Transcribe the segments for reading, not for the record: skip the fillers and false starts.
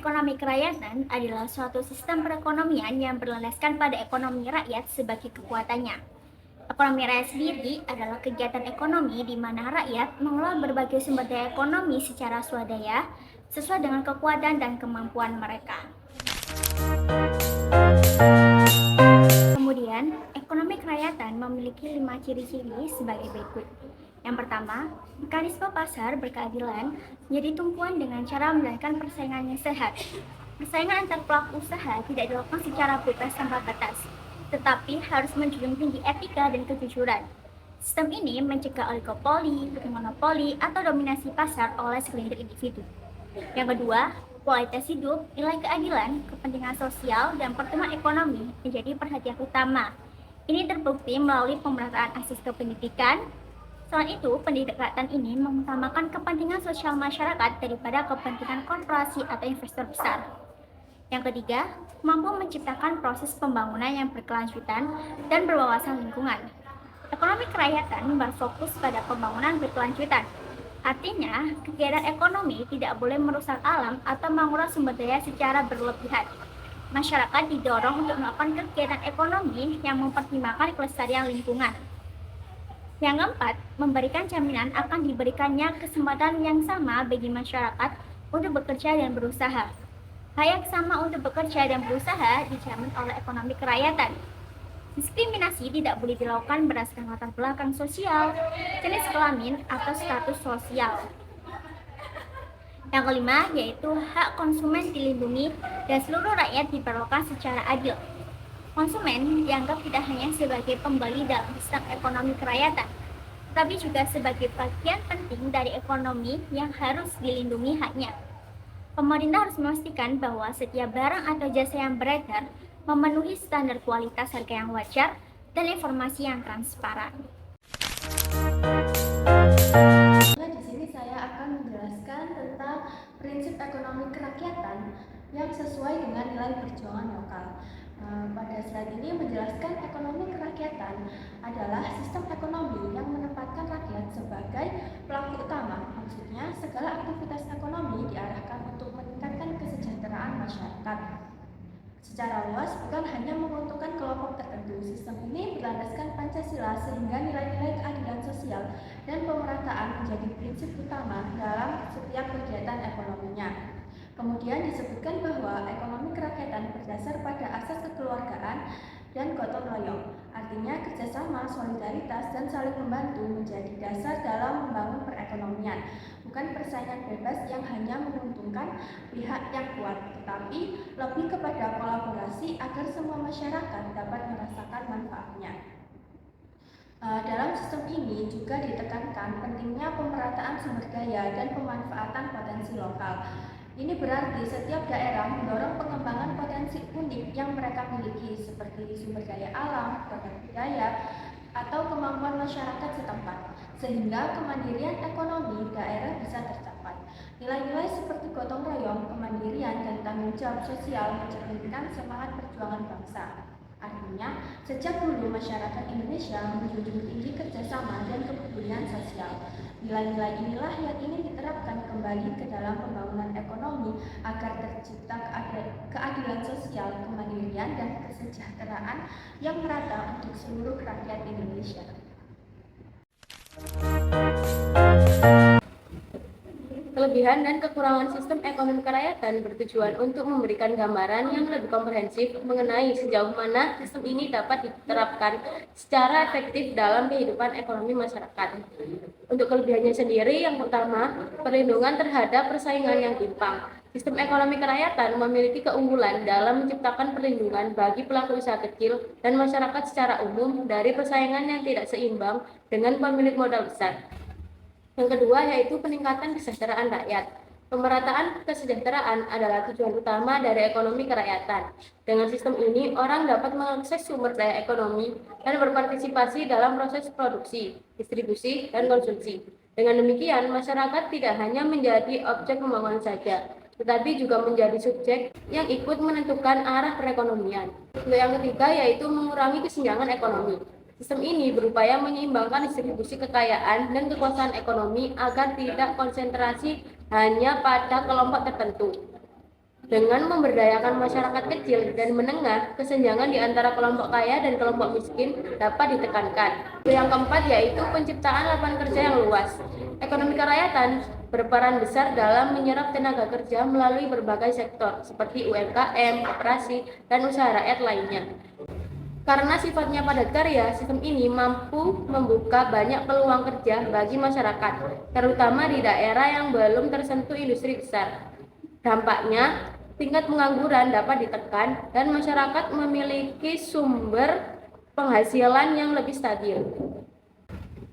Ekonomi kerakyatan adalah suatu sistem perekonomian yang berlandaskan pada ekonomi rakyat sebagai kekuatannya. Ekonomi rakyat sendiri adalah kegiatan ekonomi di mana rakyat mengelola berbagai sumber daya ekonomi secara swadaya sesuai dengan kekuatan dan kemampuan mereka. Kemudian, ekonomi kerakyatan memiliki 5 ciri-ciri sebagai berikut. Yang pertama, mekanisme pasar berkeadilan menjadi tumpuan dengan cara menjalankan persaingan yang sehat. Persaingan antar pelaku usaha tidak dilakukan secara bebas tanpa batas, tetapi harus menjunjung tinggi etika dan kejujuran. Sistem ini mencegah oligopoli, monopoli, atau dominasi pasar oleh segelintir individu. Yang kedua, kualitas hidup, nilai keadilan, kepentingan sosial, dan pertumbuhan ekonomi menjadi perhatian utama. Ini terbukti melalui pemerataan akses ke pendidikan. Selain itu, pendekatan ini mengutamakan kepentingan sosial masyarakat daripada kepentingan korporasi atau investor besar. Yang ketiga, mampu menciptakan proses pembangunan yang berkelanjutan dan berwawasan lingkungan. Ekonomi kerakyatan berfokus pada pembangunan berkelanjutan. Artinya, kegiatan ekonomi tidak boleh merusak alam atau menguras sumber daya secara berlebihan. Masyarakat didorong untuk melakukan kegiatan ekonomi yang mempertimbangkan kelestarian lingkungan. Yang keempat, memberikan jaminan akan diberikannya kesempatan yang sama bagi masyarakat untuk bekerja dan berusaha. Hak yang sama untuk bekerja dan berusaha dijamin oleh ekonomi kerakyatan. Diskriminasi tidak boleh dilakukan berdasarkan latar belakang sosial, jenis kelamin, atau status sosial. Yang kelima, yaitu hak konsumen dilindungi dan seluruh rakyat diperlakukan secara adil. Konsumen dianggap tidak hanya sebagai pembeli dalam sistem ekonomi kerakyatan, tapi juga sebagai bagian penting dari ekonomi yang harus dilindungi haknya. Pemerintah harus memastikan bahwa setiap barang atau jasa yang beredar memenuhi standar kualitas harga yang wajar dan informasi yang transparan. Di sini saya akan menjelaskan tentang prinsip ekonomi kerakyatan yang sesuai dengan nilai perjuangan lokal. Pada slide ini menjelaskan ekonomi kerakyatan adalah sistem ekonomi yang menempatkan rakyat sebagai pelaku utama. Maksudnya, segala aktivitas ekonomi diarahkan untuk meningkatkan kesejahteraan masyarakat. Secara luas, bukan hanya menguntungkan kelompok tertentu. Sistem ini berlandaskan Pancasila sehingga nilai-nilai keadilan sosial dan pemerataan menjadi prinsip utama dalam setiap kegiatan ekonominya. Kemudian disebutkan bahwa ekonomi kerakyatan berdasar pada asas kekeluargaan dan gotong royong. Artinya kerjasama, solidaritas, dan saling membantu menjadi dasar dalam membangun perekonomian. Bukan persaingan bebas yang hanya menguntungkan pihak yang kuat, tetapi lebih kepada kolaborasi agar semua masyarakat dapat merasakan manfaatnya. Dalam sistem ini juga ditekankan pentingnya pemerataan sumber daya dan pemanfaatan potensi lokal. Ini berarti setiap daerah mendorong pengembangan potensi unik yang mereka miliki seperti sumber daya alam, produk budaya, atau kemampuan masyarakat setempat, sehingga kemandirian ekonomi daerah bisa tercapai. Nilai-nilai seperti gotong royong, kemandirian, dan tanggung jawab sosial mencerminkan semangat perjuangan bangsa. Artinya, sejak dulu masyarakat Indonesia menjunjung tinggi kerjasama dan kepedulian sosial. Nilai-nilai inilah yang ingin diterapkan kembali ke dalam pembangunan ekonomi agar tercipta keadilan sosial, kemandirian, dan kesejahteraan yang merata untuk seluruh rakyat Indonesia. Kelebihan dan kekurangan sistem ekonomi kerakyatan bertujuan untuk memberikan gambaran yang lebih komprehensif mengenai sejauh mana sistem ini dapat diterapkan secara efektif dalam kehidupan ekonomi masyarakat. Untuk kelebihannya sendiri, yang pertama, perlindungan terhadap persaingan yang timpang. Sistem ekonomi kerakyatan memiliki keunggulan dalam menciptakan perlindungan bagi pelaku usaha kecil dan masyarakat secara umum dari persaingan yang tidak seimbang dengan pemilik modal besar. Yang kedua yaitu peningkatan kesejahteraan rakyat. Pemerataan kesejahteraan adalah tujuan utama dari ekonomi kerakyatan. Dengan sistem ini, orang dapat mengakses sumber daya ekonomi dan berpartisipasi dalam proses produksi, distribusi, dan konsumsi. Dengan demikian, masyarakat tidak hanya menjadi objek pembangunan saja, tetapi juga menjadi subjek yang ikut menentukan arah perekonomian. Untuk yang ketiga yaitu mengurangi kesenjangan ekonomi. Sistem ini berupaya menyeimbangkan distribusi kekayaan dan kekuasaan ekonomi agar tidak konsentrasi hanya pada kelompok tertentu. Dengan memberdayakan masyarakat kecil dan menengah, kesenjangan di antara kelompok kaya dan kelompok miskin dapat ditekankan. Yang keempat yaitu penciptaan lapangan kerja yang luas. Ekonomi kerakyatan berperan besar dalam menyerap tenaga kerja melalui berbagai sektor seperti UMKM, koperasi, dan usaha rakyat lainnya. Karena sifatnya padat karya, sistem ini mampu membuka banyak peluang kerja bagi masyarakat, terutama di daerah yang belum tersentuh industri besar. Dampaknya, tingkat pengangguran dapat ditekan dan masyarakat memiliki sumber penghasilan yang lebih stabil.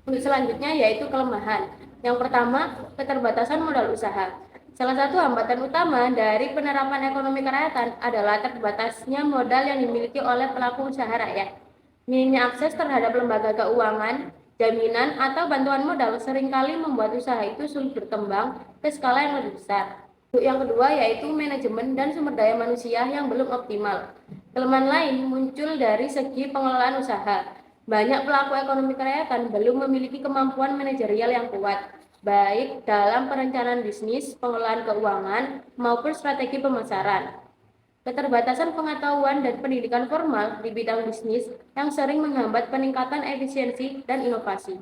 Untuk selanjutnya yaitu kelemahan. Yang pertama, keterbatasan modal usaha. Salah satu hambatan utama dari penerapan ekonomi kerakyatan adalah terbatasnya modal yang dimiliki oleh pelaku usaha rakyat. Minimnya akses terhadap lembaga keuangan, jaminan, atau bantuan modal seringkali membuat usaha itu sulit berkembang ke skala yang lebih besar. Yang kedua yaitu manajemen dan sumber daya manusia yang belum optimal. Kelemahan lain muncul dari segi pengelolaan usaha. Banyak pelaku ekonomi kerakyatan belum memiliki kemampuan manajerial yang kuat, baik dalam perencanaan bisnis, pengelolaan keuangan, maupun strategi pemasaran. Keterbatasan pengetahuan dan pendidikan formal di bidang bisnis yang sering menghambat peningkatan efisiensi dan inovasi.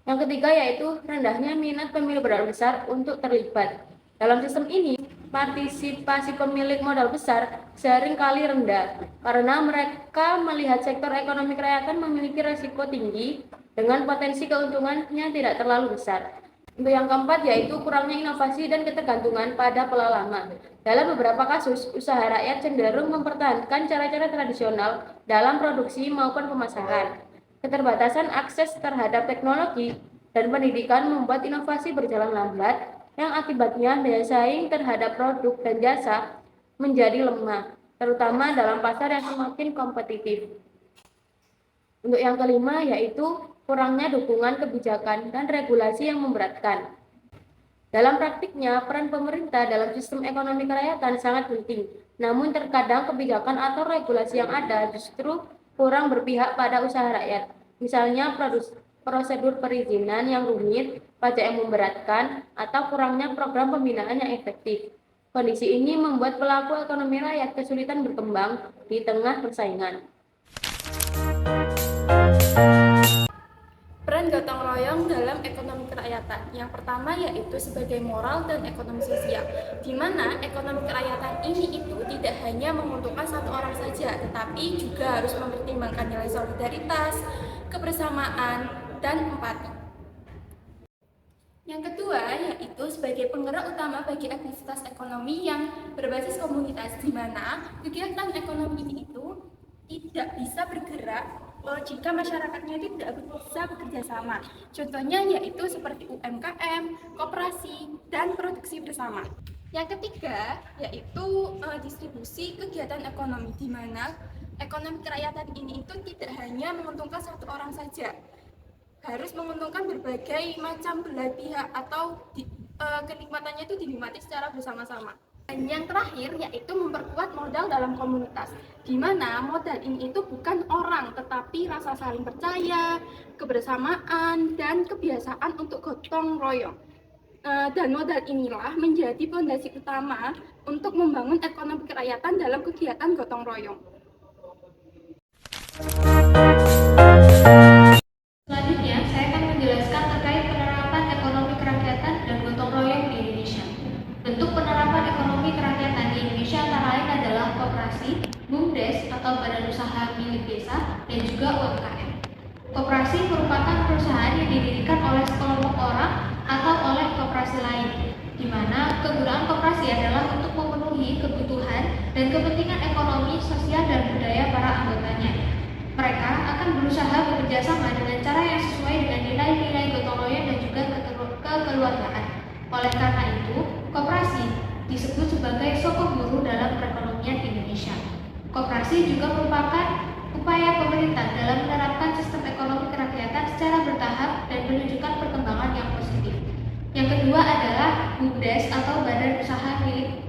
Yang ketiga yaitu rendahnya minat pemilik modal besar untuk terlibat. Dalam sistem ini, partisipasi pemilik modal besar seringkali rendah karena mereka melihat sektor ekonomi kerakyatan memiliki risiko tinggi dengan potensi keuntungannya tidak terlalu besar. Untuk yang keempat yaitu kurangnya inovasi dan ketergantungan pada pola lama. Dalam beberapa kasus, usaha rakyat cenderung mempertahankan cara-cara tradisional dalam produksi maupun pemasaran. Keterbatasan akses terhadap teknologi dan pendidikan membuat inovasi berjalan lambat, yang akibatnya daya saing terhadap produk dan jasa menjadi lemah, terutama dalam pasar yang semakin kompetitif. Untuk yang kelima yaitu kurangnya dukungan kebijakan dan regulasi yang memberatkan. Dalam praktiknya, peran pemerintah dalam sistem ekonomi kerakyatan sangat penting, namun terkadang kebijakan atau regulasi yang ada justru kurang berpihak pada usaha rakyat. Misalnya prosedur perizinan yang rumit, pajak yang memberatkan, atau kurangnya program pembinaan yang efektif. Kondisi ini membuat pelaku ekonomi rakyat kesulitan berkembang di tengah persaingan. Peran gotong royong dalam ekonomi kerakyatan. Yang pertama yaitu sebagai moral dan ekonomi sosial, di mana ekonomi kerakyatan ini itu tidak hanya menguntungkan satu orang saja, tetapi juga harus mempertimbangkan nilai solidaritas, kebersamaan, dan empati. Yang kedua yaitu sebagai penggerak utama bagi aktivitas ekonomi yang berbasis komunitas, di mana kegiatan ekonomi ini itu tidak bisa bergerak jika masyarakatnya itu tidak bisa bekerja sama. Contohnya yaitu seperti UMKM, koperasi, dan produksi bersama. Yang ketiga yaitu distribusi kegiatan ekonomi, di mana ekonomi kerakyatan ini itu tidak hanya menguntungkan satu orang saja, harus menguntungkan berbagai macam belah pihak atau kenikmatannya itu dinikmati secara bersama-sama. Dan yang terakhir yaitu memperkuat modal dalam komunitas, di mana modal ini itu bukan orang, tetapi rasa saling percaya, kebersamaan, dan kebiasaan untuk gotong royong. Dan modal inilah menjadi fondasi utama untuk membangun ekonomi kerakyatan dalam kegiatan gotong royong. Selanjutnya, saya akan menjelaskan terkait penerapan ekonomi kerakyatan dan gotong royong di Indonesia. Bentuk penerapan ekonomi kerakyatan di Indonesia antara lain adalah koperasi, BUMDes atau badan usaha milik desa, dan juga UMKM. Koperasi merupakan perusahaan yang didirikan oleh sekelompok orang atau oleh koperasi lain, di mana kegunaan koperasi adalah untuk memenuhi kebutuhan dan kepentingan ekonomi, sosial, dan budaya para anggotanya. Mereka akan berusaha bekerja sama dengan cara yang sesuai dengan nilai-nilai gotong royong dan juga kekeluargaan. Oleh karena itu, koperasi disebut sebagai sokong guru dalam perekonomian Indonesia. Koperasi juga merupakan upaya pemerintah dalam menerapkan sistem ekonomi kerakyatan secara bertahap dan menunjukkan perkembangan yang positif. Yang kedua adalah BUMDes atau Badan Usaha Milik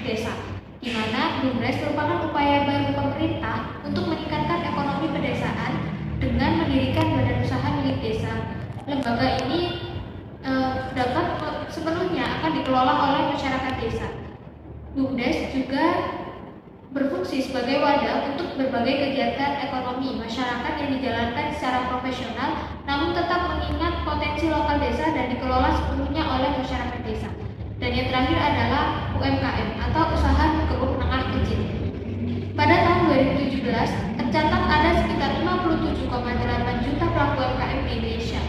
Desa, di mana BUMDes merupakan upaya baru pemerintah untuk meningkatkan ekonomi pedesaan dengan mendirikan badan usaha milik desa. Lembaga ini dapat sepenuhnya akan dikelola oleh masyarakat desa. BUMDes juga berfungsi sebagai wadah untuk berbagai kegiatan ekonomi masyarakat yang dijalankan secara profesional, namun tetap mengingat potensi lokal desa dan dikelola sepenuhnya oleh masyarakat desa. Dan yang terakhir adalah UMKM atau usaha mikro menengah kecil. Pada tahun 2017, tercatat ada sekitar 57,8 juta pelaku UMKM di Indonesia,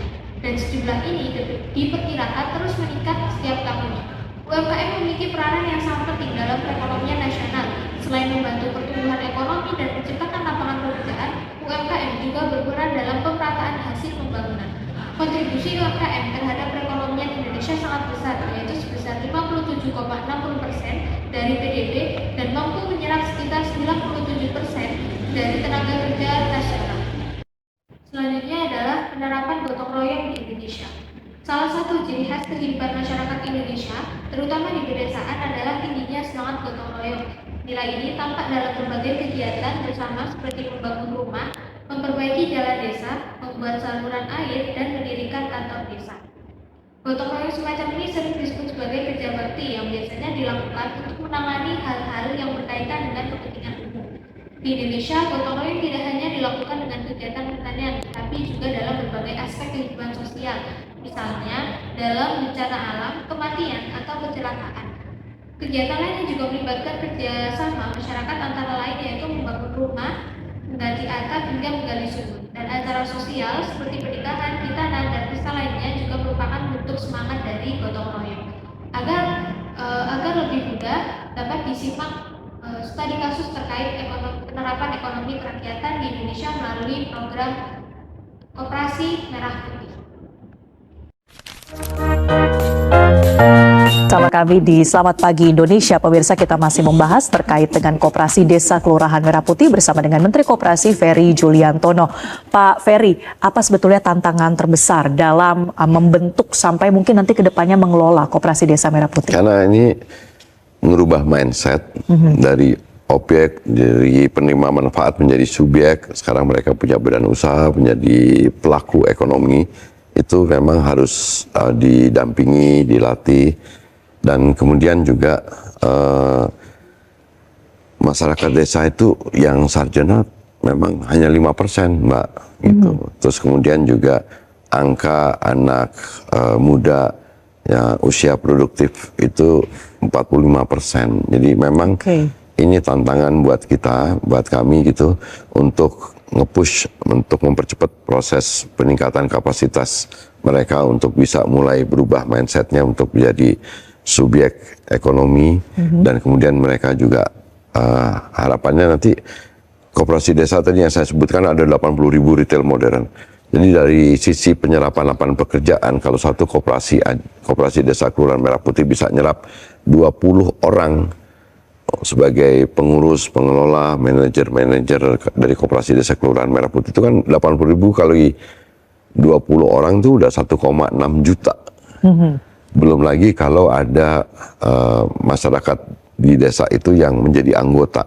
dan sejumlah ini diperkirakan terus meningkat setiap tahunnya. UMKM memiliki peranan yang sangat penting dalam perekonomian nasional. Selain membantu pertumbuhan ekonomi dan menciptakan lapangan pekerjaan, UMKM juga berperan dalam pemerataan hasil pembangunan. Kontribusi UMKM terhadap perekonomian Indonesia sangat besar, yaitu sebesar 57,60% dari PDB dan mampu menyerap sekitar 97% dari tenaga kerja nasional. Selanjutnya adalah penerapan gotong royong di Indonesia. Salah satu ciri khas kehidupan masyarakat Indonesia, terutama di pedesaan, adalah tingginya semangat gotong royong. Nilai ini tampak dalam berbagai kegiatan bersama seperti membangun rumah, memperbaiki jalan desa, membuat saluran air, dan mendirikan kantor desa. Gotong royong semacam ini sering disebut sebagai kerja bakti yang biasanya dilakukan untuk menangani hal-hal yang berkaitan dengan kepentingan umum. Di Indonesia, gotong royong tidak hanya dilakukan dengan kegiatan pertanian, tapi juga dalam berbagai aspek kehidupan sosial, misalnya dalam bencana alam, kematian, atau kecelakaan. Kegiatan lainnya juga melibatkan kerjasama masyarakat antara lain yaitu membangun rumah, mengganti atap hingga menggali sumur. Dan acara sosial seperti pernikahan, khitanan, dan pesta lainnya juga merupakan bentuk semangat dari gotong royong. Agar lebih mudah dapat disimak studi kasus terkait penerapan ekonomi kerakyatan di Indonesia melalui program Koperasi Merah Putih. Sama kami di Selamat Pagi Indonesia, pemirsa, kita masih membahas terkait dengan Koperasi Desa Kelurahan Merah Putih bersama dengan Menteri Koperasi Ferry Juliantono. Pak Ferry, apa sebetulnya tantangan terbesar dalam membentuk sampai mungkin nanti ke depannya mengelola Koperasi Desa Merah Putih? Karena ini merubah mindset dari objek, dari penerima manfaat menjadi subjek. Sekarang mereka punya badan usaha, menjadi pelaku ekonomi. Itu memang harus didampingi, dilatih, dan kemudian juga masyarakat desa itu yang sarjana memang hanya 5%, Mbak. Gitu. Terus kemudian juga angka anak muda ya usia produktif itu 45%. Jadi memang ini tantangan buat kita, buat kami gitu, untuk nge-push, untuk mempercepat proses peningkatan kapasitas mereka untuk bisa mulai berubah mindsetnya untuk menjadi subjek ekonomi, dan kemudian mereka juga harapannya nanti koperasi desa tadi yang saya sebutkan ada 80.000 retail modern. Jadi dari sisi penyerapan lapangan pekerjaan, kalau satu koperasi desa Kelurahan Merah Putih bisa nyerap 20 orang sebagai pengurus, pengelola, manajer dari koperasi desa Kelurahan Merah Putih, itu kan 80.000 kali 20 orang itu udah 1,6 juta. Belum lagi kalau ada masyarakat di desa itu yang menjadi anggota.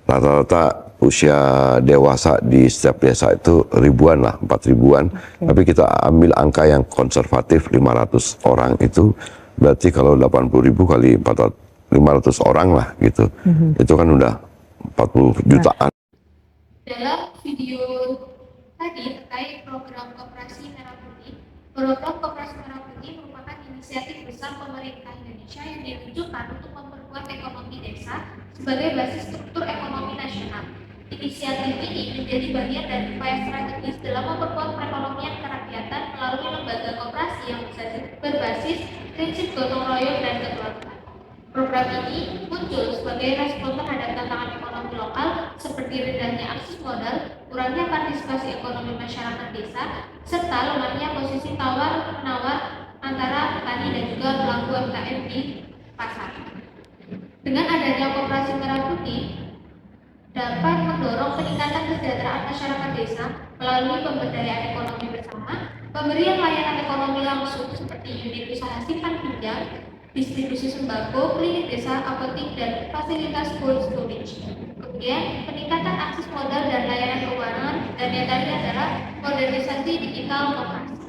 Rata-rata usia dewasa di setiap desa itu ribuan lah, 4.000-an. Tapi kita ambil angka yang konservatif 500 orang itu, berarti kalau 80.000 kali 500 orang lah gitu. Itu kan udah 40 jutaan. Dalam video tadi terkait program Koperasi Merah Putih, program Koperasi Merah Putih merupakan inisiatif besar pemerintah Indonesia yang ditujukan untuk memperkuat ekonomi desa sebagai basis struktur ekonomi nasional. Inisiatif ini menjadi bagian dari upaya strategis dalam memperkuat perekonomian kerakyatan melalui lembaga koperasi yang berbasis prinsip gotong royong dan kekeluargaan. Program ini muncul sebagai respon terhadap tantangan ekonomi lokal seperti rendahnya akses modal, kurangnya partisipasi ekonomi masyarakat desa, serta lemahnya posisi tawar-menawar antara petani dan juga pelaku UMKM di pasar. Dengan adanya Koperasi Merah Putih dapat mendorong peningkatan kesejahteraan masyarakat desa melalui pemberdayaan ekonomi bersama, pemberian layanan ekonomi langsung seperti unit usaha simpan pinjam, distribusi sembako, klinik desa, apotik, dan fasilitas cold storage. Kemudian peningkatan akses modal dan layanan keuangan, dan yang tadi adalah modernisasi digital koperasi.